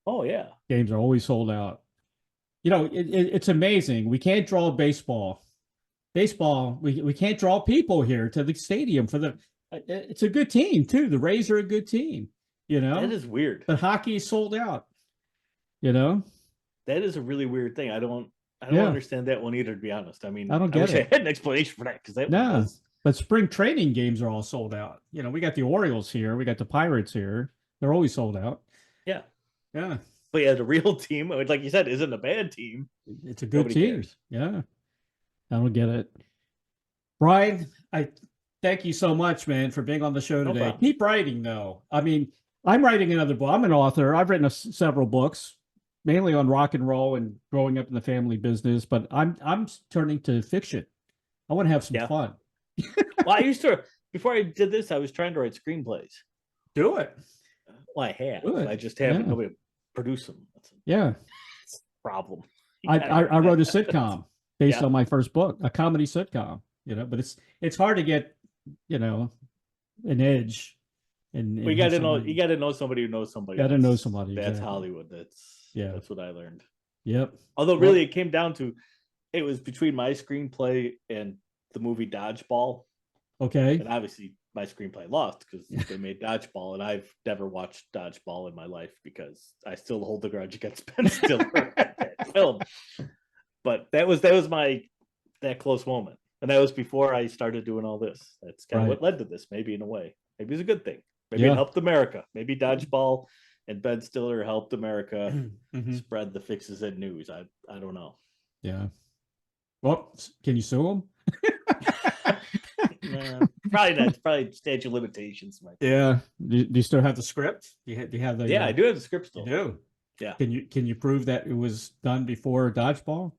Oh, yeah. Games are always sold out. You know, it's amazing. We can't draw baseball. We can't draw people here to the stadium for the. It's a good team too. The Rays are a good team. You know, that is weird. But hockey is sold out. You know, that is a really weird thing. I don't understand that one either. To be honest, I mean, I don't get it. I had an explanation for that because that was. But spring training games are all sold out. You know, we got the Orioles here, we got the Pirates here. They're always sold out. Yeah, yeah. But yeah, the real team, like you said, isn't a bad team. It's a good team. Cares. Yeah. I don't get it. Brian, I thank you so much, man, for being on the show today. Keep writing, though. I mean, I'm writing another book. I'm an author. I've written several books, mainly on rock and roll and growing up in the family business, but I'm turning to fiction. I want to have some fun. Well, I used to, before I did this, I was trying to write screenplays. Do it. Well, I have. I just haven't nobody to produce them. That's a problem. I wrote a sitcom based on my first book, a comedy sitcom, you know, but it's hard to get, you know, an edge. And you got to know somebody who knows somebody. Got to know somebody. That's Hollywood. That's what I learned. Yep. Although really it came down to, it was between my screenplay and the movie Dodgeball. Okay. And obviously my screenplay lost because they made Dodgeball, and I've never watched Dodgeball in my life because I still hold the grudge against Ben Stiller at that film. But that was that close moment. And that was before I started doing all this. That's kind of what led to this, maybe in a way. Maybe it's a good thing. Maybe it helped America. Maybe Dodgeball and Ben Stiller helped America spread the Fixes It news. I don't know. Yeah. Well, can you sue him? Probably not. Probably statute of limitations. Yeah. Do you still have the script? Do you have the? Yeah, I do have the script still. You do. Yeah. Can you prove that it was done before Dodgeball?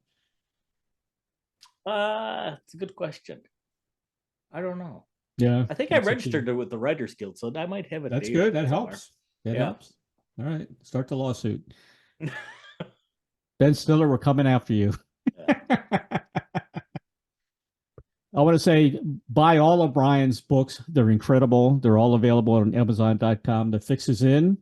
It's a good question. I don't know. Yeah. I think I registered it with the Writers Guild, so I might have it. That's good. That helps. That helps. All right. Start the lawsuit. Ben Stiller, we're coming after you. I want to say buy all of Brian's books. They're incredible. They're all available on Amazon.com. The Fix is in.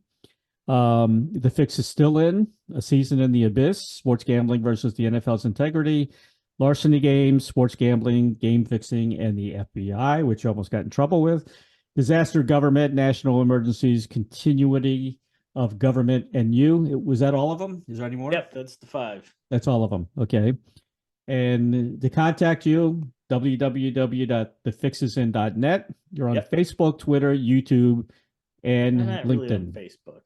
The Fix is still in. A Season in the Abyss. Sports gambling versus the NFL's integrity. Larceny Games, sports gambling, game fixing, and the FBI, which you almost got in trouble with. Disaster government, national emergencies, continuity of government, and you. Was that all of them? Is there any more? Yep, that's the 5. That's all of them. Okay. And to contact you, www.thefixesin.net. You're on Facebook, Twitter, YouTube, and LinkedIn. Really on Facebook.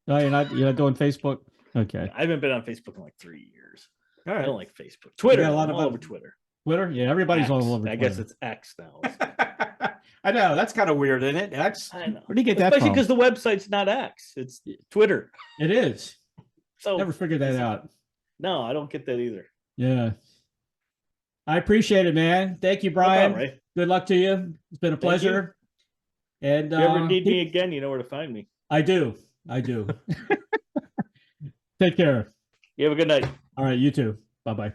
No, you're not doing Facebook? Okay. I haven't been on Facebook in like 3 years. All right. I don't like Facebook. Twitter. A lot all over Twitter. Twitter? Yeah, everybody's X. all over Twitter. I guess it's X now. I know. That's kind of weird, isn't it? X? I know. Where do you get that Especially from? because the website's not X. It's Twitter. It is. So never figured that out. No, I don't get that either. Yeah. I appreciate it, man. Thank you, Brian. No problem, Ray. Good luck to you. It's been a pleasure. And if you ever need me again, you know where to find me. I do. Take care. You have a good night. All right, you too. Bye-bye.